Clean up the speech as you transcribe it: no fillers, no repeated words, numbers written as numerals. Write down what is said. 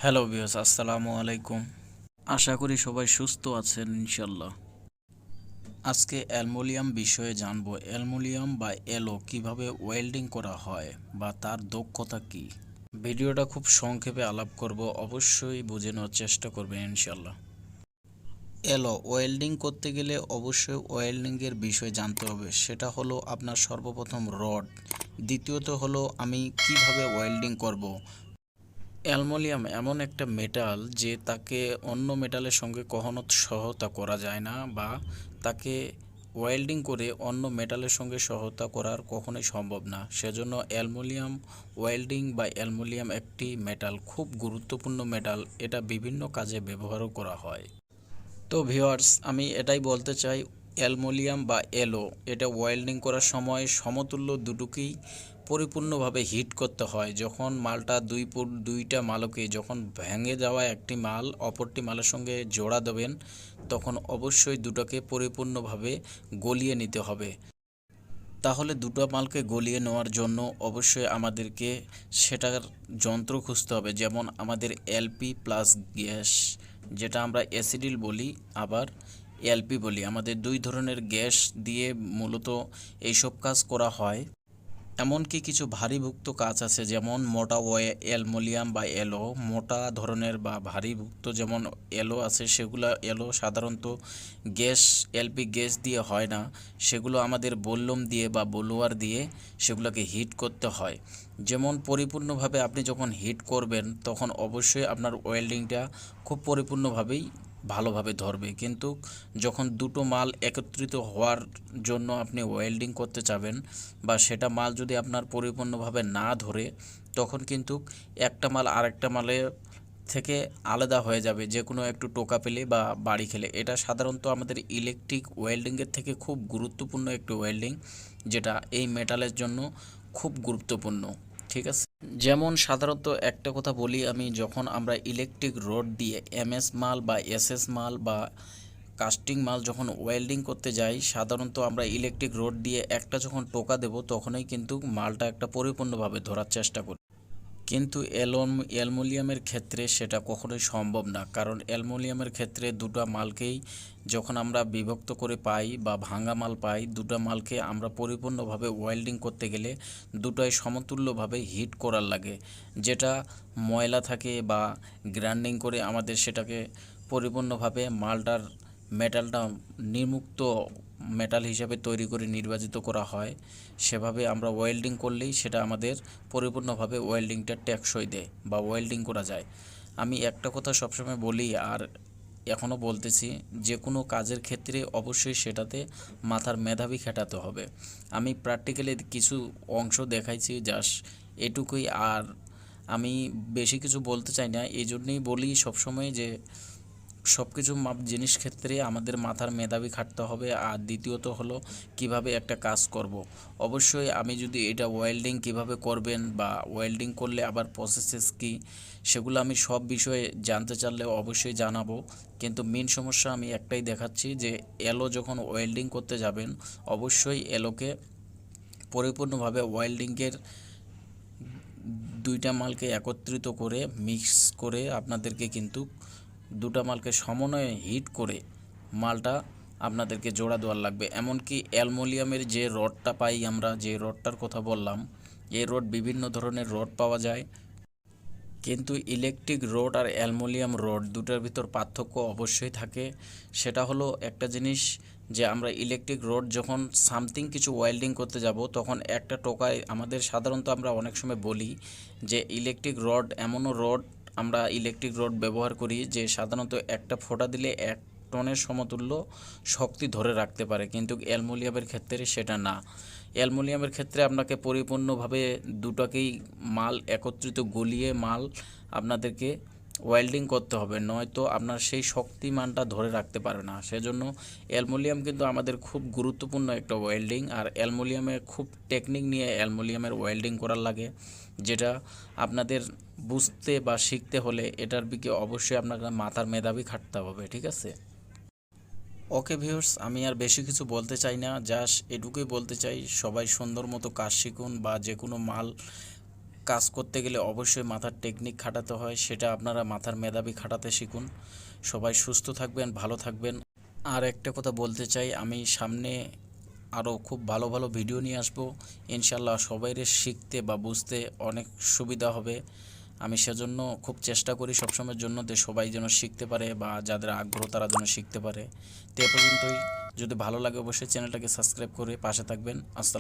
Hello viewers, আসসালামু আলাইকুম। আশা করি সবাই সুস্থ আছেন ইনশাল্লাহ। আজকে অ্যালুমিনিয়াম বিষয়ে জানবো। অ্যালুমিনিয়াম বা এলো কিভাবে ওয়েল্ডিং করা হয় বা তার দক্ষতা কী। ভিডিওটা খুব সংক্ষেপে আলাপ করব, অবশ্যই বুঝে নেওয়ার চেষ্টা করবেন ইনশাল্লাহ। এলো ওয়েল্ডিং করতে গেলে অবশ্যই ওয়েল্ডিংয়ের বিষয় জানতে হবে। সেটা হলো আপনার সর্বপ্রথম রড, দ্বিতীয়ত হলো আমি কিভাবে ওয়েল্ডিং করব। অ্যালুমিনিয়াম এমন একটা মেটাল যে তাকে অন্য মেটালের সঙ্গে কখনো সহায়তা করা যায় না, বা তাকে ওয়েল্ডিং করে অন্য মেটালের সঙ্গে সহায়তা করার কখনোই সম্ভব না। সেজন্য অ্যালুমিনিয়াম ওয়েল্ডিং বা অ্যালুমিনিয়াম একটি মেটাল, খুব গুরুত্বপূর্ণ মেটাল। এটা বিভিন্ন কাজে ব্যবহারও করা হয়। তো ভিউয়ার্স, আমি এটাই বলতে চাই, অ্যালুমিনিয়াম বা এলো এটা ওয়েল্ডিং করার সময় সমতুল্য দুটোকেই পরিপূর্ণভাবে হিট করতে হয়। যখন মালটা দুইটা মালকে যখন ভেঙে যাওয়া একটি মাল অপরটি মালের সঙ্গে জোড়া দেবেন, তখন অবশ্যই দুটোকে পরিপূর্ণভাবে গলিয়ে নিতে হবে। তাহলে দুটো মালকে গলিয়ে নেওয়ার জন্য অবশ্যই আমাদেরকে সেটার যন্ত্র খুঁজতে হবে। যেমন আমাদের এলপি প্লাস গ্যাস, যেটা আমরা অ্যাসিডিল বলি, আবার এলপি বলি। আমাদের দুই ধরনের গ্যাস দিয়ে মূলত এইসব কাজ করা হয়। এমনকি কিছু ভারীভুক্ত কাজ আছে, যেমন মোটা অ্যালুমিনিয়াম বা এলো, মোটা ধরনের বা ভারীভুক্ত যেমন এলো আছে, সেগুলো এলো সাধারণত গ্যাস, এলপি গ্যাস দিয়ে হয় না। সেগুলো আমাদের বল্লম দিয়ে বা বলুয়ার দিয়ে সেগুলোকে হিট করতে হয়। যেমন পরিপূর্ণভাবে আপনি যখন হিট করবেন, তখন অবশ্যই আপনার ওয়েল্ডিংটা খুব পরিপূর্ণভাবেই ভালোভাবে ধরবে। কিন্তু যখন দুটো মাল একত্রিত হওয়ার জন্য আপনি ওয়েল্ডিং করতে চাবেন, বা সেটা মাল যদি আপনার পরিপূর্ণভাবে না ধরে, তখন কিন্তু একটা মাল আরেকটা মালের থেকে আলাদা হয়ে যাবে, যে কোনো একটু টোকা পেলে বা বাড়ি খেলে। এটা সাধারণত আমাদের ইলেকট্রিক ওয়েল্ডিংয়ের থেকে খুব গুরুত্বপূর্ণ একটি ওয়েল্ডিং, যেটা এই মেটালের জন্য খুব গুরুত্বপূর্ণ। ঠিক আছে, যেমন সাধারণত একটা কথা বলি আমি, যখন আমরা ইলেকট্রিক রড দিয়ে এমএস মাল বা এসএস মাল বা কাস্টিং মাল যখন ওয়েল্ডিং করতে যাই, সাধারণত আমরা ইলেকট্রিক রড দিয়ে একটা যখন টোকা দেব, তখনই কিন্তু মালটা একটা পরিপূর্ণভাবে ধরার চেষ্টা করি। কিন্তু অ্যালুমিনিয়ামের ক্ষেত্রে সেটা কখনোই সম্ভব না। কারণ অ্যালুমিনিয়ামের ক্ষেত্রে দুটো মালকেই যখন আমরা বিভক্ত করে পাই বা ভাঙা মাল পাই, দুটো মালকে আমরা পরিপূর্ণভাবে ওয়েল্ডিং করতে গেলে দুটোই সমতুল্যভাবে হিট করার লাগে। যেটা ময়লা থাকে বা গ্রাইন্ডিং করে আমাদের সেটাকে পরিপূর্ণভাবে মালটার মেটালটা নির্মুক্ত মেটাল হিসাবে তৈরি করে নির্বাচিত করা হয়। সেভাবে আমরা ওয়েল্ডিং করলেই সেটা আমাদের পরিপূর্ণভাবে ওয়েল্ডিংটা টেকসই দেয় বা ওয়েল্ডিং করা যায়। আমি একটা কথা সবসময় বলি, আর এখনও বলতেছি, যে কোনো কাজের ক্ষেত্রে অবশ্যই সেটাতে মাথার মেধাবী খাটাতে হবে। আমি প্র্যাকটিক্যালি কিছু অংশ দেখাইছি, জাস্ট এটুকুই। আর আমি বেশি কিছু বলতে চাই না। এই জন্যই বলি সবসময় যে সব কিছু জিনিস ক্ষেত্রে আমাদের মাথার মেধাবী খাটতে হবে। আর দ্বিতীয়ত হলো কিভাবে একটা কাজ করব। অবশ্যই আমি যদি এটা ওয়েল্ডিং কিভাবে করবেন বা ওয়েল্ডিং করলে আবার প্রসেসেস কী, সেগুলো আমি সব বিষয়ে জানতে চাইলে অবশ্যই জানাবো। কিন্তু মেন সমস্যা আমি একটাই দেখাচ্ছি, যে এলো যখন ওয়েল্ডিং করতে যাবেন, অবশ্যই এলোকে পরিপূর্ণভাবে ওয়েল্ডিংয়ের দুইটা মালকে একত্রিত করে মিক্স করে আপনাদেরকে কিন্তু দুটা মালকে সমন্বয়ে হিট করে মালটা আপনাদেরকে জোড়া দেওয়ার লাগবে। এমনকি অ্যালুমিনিয়ামের যে রডটা পাই আমরা, যে রডটার কথা বললাম, এই রড বিভিন্ন ধরনের রড পাওয়া যায়। কিন্তু ইলেকট্রিক রড আর অ্যালুমিনিয়াম রড দুটার ভিতর পার্থক্য অবশ্যই থাকে। সেটা হলো একটা জিনিস, যে আমরা ইলেকট্রিক রড যখন সামথিং কিছু ওয়েল্ডিং করতে যাব, তখন একটা টোকায় আমাদের সাধারণত আমরা অনেক সময় বলি যে ইলেকট্রিক রড এমনও রড, আমরা ইলেকট্রিক রড ব্যবহার করি যে সাধারণত একটা ফোঁটা দিলে 1 টনের সমতুল্য শক্তি ধরে রাখতে পারে। কিন্তু অ্যালুমিনিয়ামের ক্ষেত্রে সেটা না। অ্যালুমিনিয়ামের ক্ষেত্রে আপনাকে পরিপূর্ণভাবে দুটোকেই মাল একত্রিত গলিয়ে মাল আপনাদেরকে ওয়েল্ডিং করতে হবে, নয়তো আপনার সেই শক্তিমানটা ধরে রাখতে পারে না। সেজন্য অ্যালুমিনিয়াম কিন্তু আমাদের খুব গুরুত্বপূর্ণ একটা ওয়েল্ডিং। আর অ্যালুমিনিয়ামের খুব টেকনিক নিয়ে অ্যালুমিনিয়ামের ওয়েল্ডিং করার লাগে, যেটা আপনাদের বুঝতে বা শিখতে হলে এটার দিকে অবশ্যই আপনাকে মাথার মেধাবী খাটতে হবে। ঠিক আছে, ওকে ভিউয়ার্স, আমি আর বেশি কিছু বলতে চাই না, জাস্ট এটুকুই বলতে চাই, সবাই সুন্দর মতো কাজ শিখুন, বা যে কোনো মাল কাজ করতে গেলে অবশ্যই মাথার টেকনিক খাটাতে হয়, সেটা আপনারা মাথার মেধাবী খাটাতে শিখুন। সবাই সুস্থ থাকবেন, ভালো থাকবেন। আর একটা কথা বলতে চাই, আমি সামনে আরও খুব ভালো ভালো ভিডিও নিয়ে আসবো ইনশাল্লাহ। সবাইরে শিখতে বা বুঝতে অনেক সুবিধা হবে। আমি সেজন্য খুব চেষ্টা করি সবসময়ের জন্য যে সবাই যেন শিখতে পারে বা যাদের আগ্রহ তারা যেন শিখতে পারে। তো এ পর্যন্তই। যদি ভালো লাগে অবশ্যই চ্যানেলটাকে সাবস্ক্রাইব করে পাশে থাকবেন। আসসালাম।